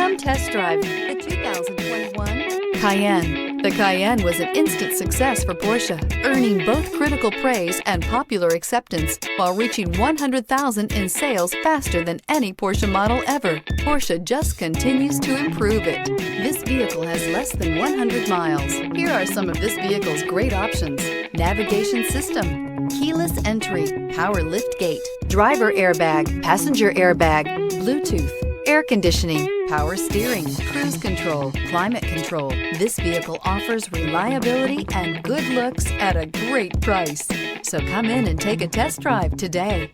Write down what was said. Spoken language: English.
Come test drive the 2021 Cayenne. The Cayenne was an instant success for Porsche, earning both critical praise and popular acceptance while reaching 100,000 in sales faster than any Porsche model ever. Porsche just continues to improve it. This vehicle has less than 100 miles. Here are some of this vehicle's great options: navigation system, keyless entry, power lift gate, driver airbag, passenger airbag, Bluetooth, air conditioning, power steering, cruise control, climate control. This vehicle offers reliability and good looks at a great price. So come in and take a test drive today.